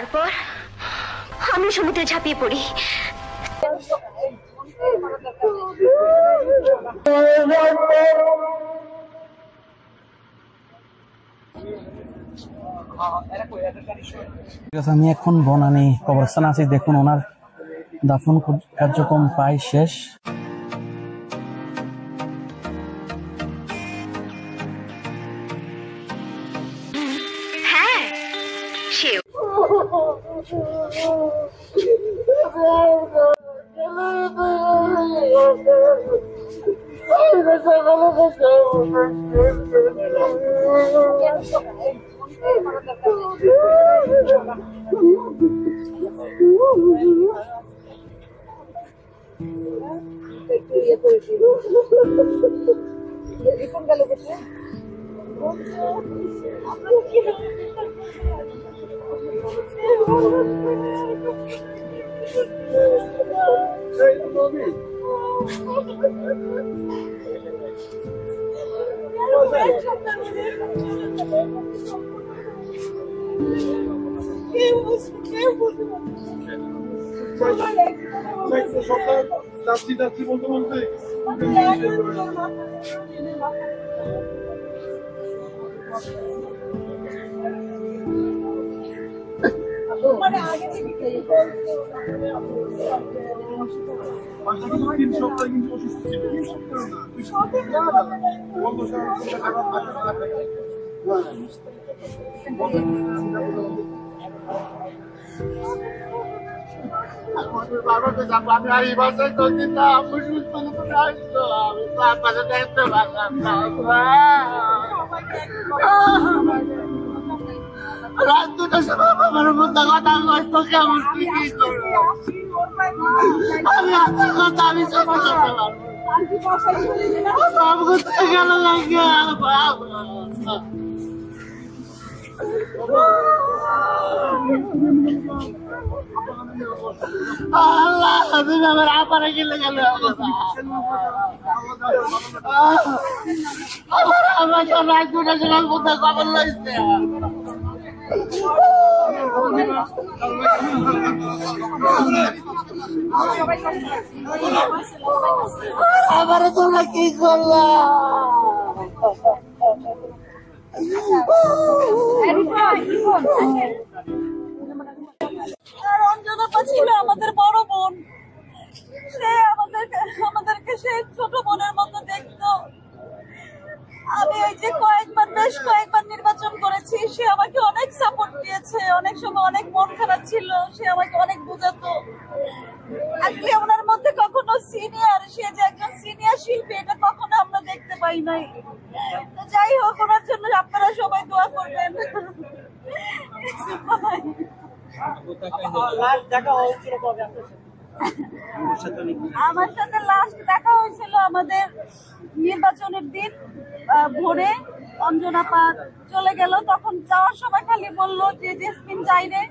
তারপর আমি সমুদ্রে ঝাঁপিয়ে পড়ি। আমি এখন বনানী কবরস্থানে আছি। দেখুন ওনার দাফন কার্যক্রম প্রায় শেষ। হ্যাঁ, সেও রাত দুটোর সময় আমার মধ্যে কথা কষ্ট কেমন কি আমি আপনার কথা আমি সব করতে পারবো সব করতে গেল লাগে আল্লাহ তুমি আমার আপারে গেলে গেল আমার তো রাত দুটোর সময় মধ্যে খবর লাগছে আবারে তোমরা কি করলা? অঞ্জনাপা ছিল আমাদের বড় বোন। সে আমাদেরকে সে ছোট বোনের মতো দেখতো। আমি এই যে বেশ কয়েকবার নির্বাচন করেছি, সে আমাকে অনেক সাপোর্ট দিয়েছে। অনেক সময় অনেক মন খারাপ ছিল, সে আমাকে অনেক বোঝাতো। আজকে ওনার মধ্যে কখনো সিনিয়র, সে যে একজন সিনিয়র শিল্পী, এটা কখনো আমরা দেখতে পাই নাই। যাই হোক, ওনার জন্য আপনারা সবাই দোয়া করবেন। আমার সাথে লাস্ট দেখা হয়েছিল আমাদের নির্বাচনের দিন ভোরে। অঞ্জনাপা চলে গেল, তখন যাওয়ার সময় খালি বললো যে জেসমিন যাইরে।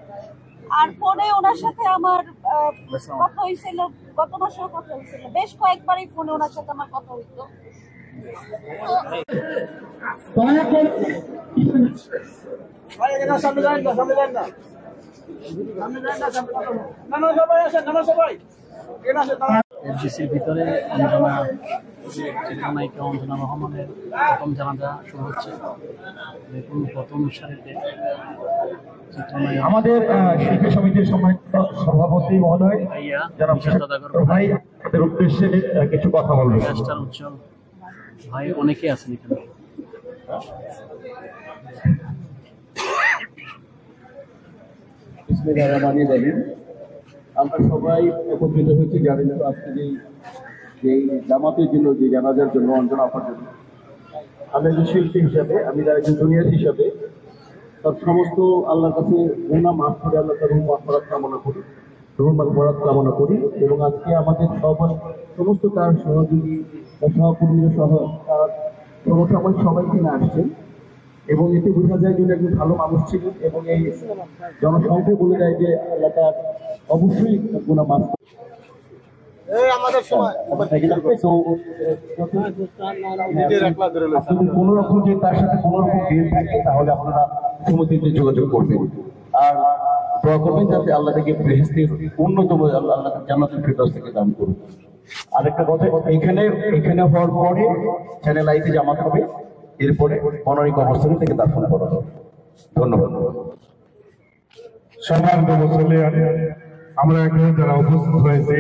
আর ফোনে ওনার সাথে আমার কথা হয়েছিল, গত মাসেও কথা হয়েছিল। বেশ কয়েকবারই ফোনে ওনার সাথে আমার কথা হইতো। এফডিসির ভিতরে অঞ্জনা রহমানের প্রথম জানাজা শুরু হচ্ছে। দেখুন প্রথম সারিতে আমাদের শিল্পী সমিতির সভাপতি মহোদয় ভাই এদের উদ্দেশ্যে কিছু কথা বলবেন। উজ্জ্বল ভাই অনেকে আছেন এখানে। আমরা সবাই একত্রিত হয়েছি জানেন তো আজকে যে জামাতের জন্য, যে জানাজার জন্য, অঞ্জনা আপার জন্য। আমি একজন শিল্পী হিসাবে, আমি একজন জুনিয়র হিসাবে তার সমস্ত আল্লাহর কাছে গুনাহ মাফ করে আল্লাহ তার রুহ মাগফিরাত কামনা করি, রুহ মাগফিরাত কামনা করি। এবং আজকে আমাদের সমস্ত তার সহযোগী সহকর্মীরা সহ তার সমসাময়িক সবাই এখানে আসছেন। এবং এতে বোঝা যায় যে একজন ভালো মানুষ ছিলেন। এবং এই জনসংখ্যা বলে যায় যে আল্লাহ তার অবশ্যই গুনাহ মাফ করে। কোন রকম যে তার সাথে কোন রকম বিল থাকে তাহলে আপনারা সমিতিতে যোগাযোগ করবেন। আর দোয়া করবেন যাতে আল্লাহ থেকে বেহেশতের অন্যতম আল্লাহ জান্নাতুল ফেরদৌস থেকে দান করুন। আরেকটা কথা, এখানে হওয়ার পরে চ্যানেল আইতে জামাত হবে, এরপরে বনানী কবরস্থান থেকে দাফন করা হবে। ধন্যবাদ। সম্মানিত মুসল্লিয়ান, আমরা এখানে যারা উপস্থিত হয়েছি,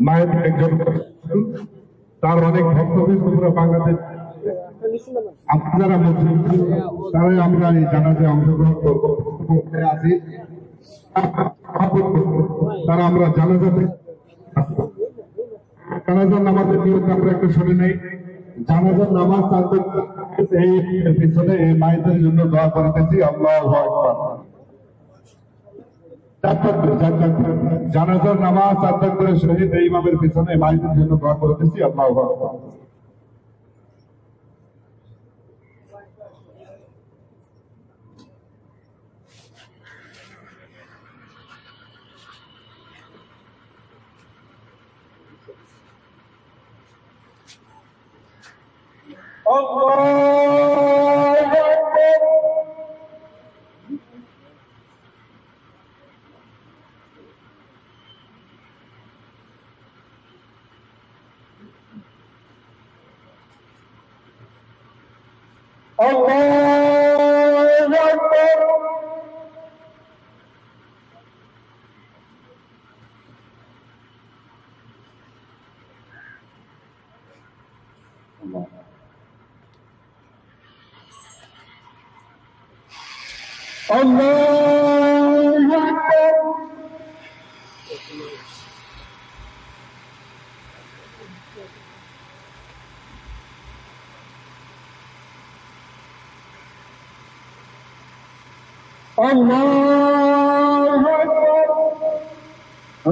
মায়ের একজন তার অনেক ভক্তবৃন্দ পুরো বাংলাদেশ আপনারা মুসলিম, তারাই আমরা এই জানাজায় অংশগ্রহণ করতে আছি। তারা আমরা জানাজার নামাজের নিয়ম আমরা একটু শুনে নেই। জানাজার নামাজ এই পিছনে এই মায়েদের জন্য দোয়া করিতেছি। আল্লাহু আকবার। জানাজার নামাজ আদায় করে শহীদ এই ইমামের পিছনে মায়েদের জন্য দোয়া করিতেছি। আল্লাহু আকবার।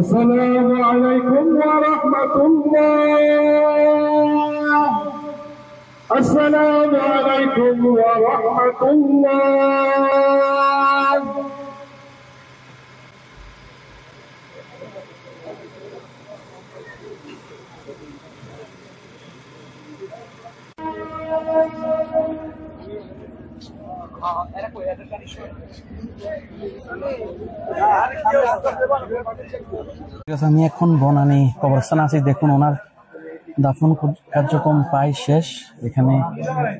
السلام عليكم ورحمة الله. السلام عليكم ورحمة الله. আমি এখন বনানী কবরস্থান আছি। দেখুন ওনার দাফন কার্যক্রম প্রায় শেষ। এখানে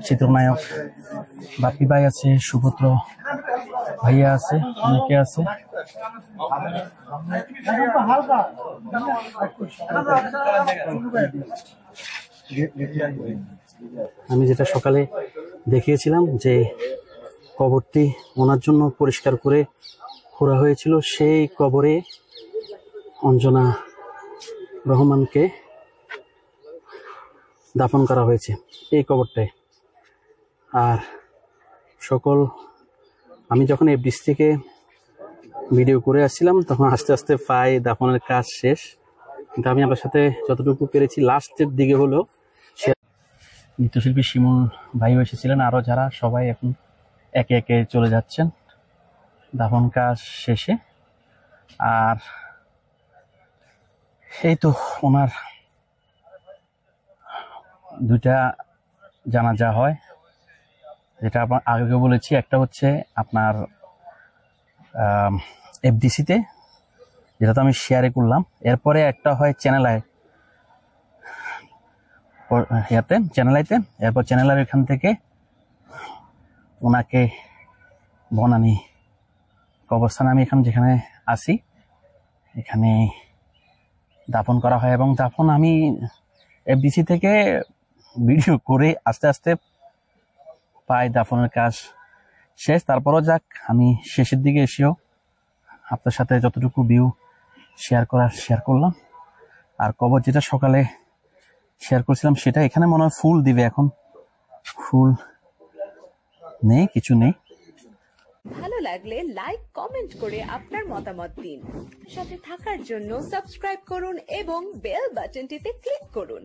চিত্রনায়ক বাপি ভাই আছে, সুপুত্র ভাইয়া আছে, অনেকে আছে। আমি যেটা সকালে দেখিয়েছিলাম যে কবরটি ওনার জন্য পরিষ্কার করে খোঁড়া হয়েছিল, সেই কবরে অঞ্জনা রহমানকে দাফন করা হয়েছে এই কবরটায়। আর আমি যখন এফডিস থেকে ভিডিও করে আসছিলাম তখন আস্তে আস্তে প্রায় দাফনের কাজ শেষ, কিন্তু আমি আপনার সাথে যতটুকু পেরেছি লাস্টের দিকে হলো। নৃত্যশিল্পী শিমুল ভাইও এসেছিলেন, আরও যারা সবাই এখন একে একে চলে যাচ্ছেন দাফন কাজ শেষে। আর এই তো ওনার দুইটা জানাজা হয়, যেটা আপনার আগে বলেছি। একটা হচ্ছে আপনার এফডিসিতে, যেটা তো আমি শেয়ারে করলাম। এরপরে একটা হয় চ্যানেল আইতে, এরপর চ্যানেল আই এখান থেকে ওনাকে বনানী কবরস্থানে আমি এখানে যেখানে আসি এখানে দাফন করা হয়। এবং দাফন আমি এফডিসি থেকে ভিডিও করে আস্তে আস্তে প্রায় দাফনের কাজ শেষ। তারপরও যাক, আমি শেষের দিকে এসেও আপনার সাথে যতটুকু ভিউ শেয়ার করলাম। আর কবর যেটা সকালে শেয়ার করছিলাম সেটা এখানে মনে হয় ফুল দিবে, এখন ফুল নেই, কিছু নেই। ভালো লাগলে লাইক কমেন্ট করে আপনার মতামত দিন। সাথে থাকার জন্য সাবস্ক্রাইব করুন এবং বেল বাটনটিতে ক্লিক করুন।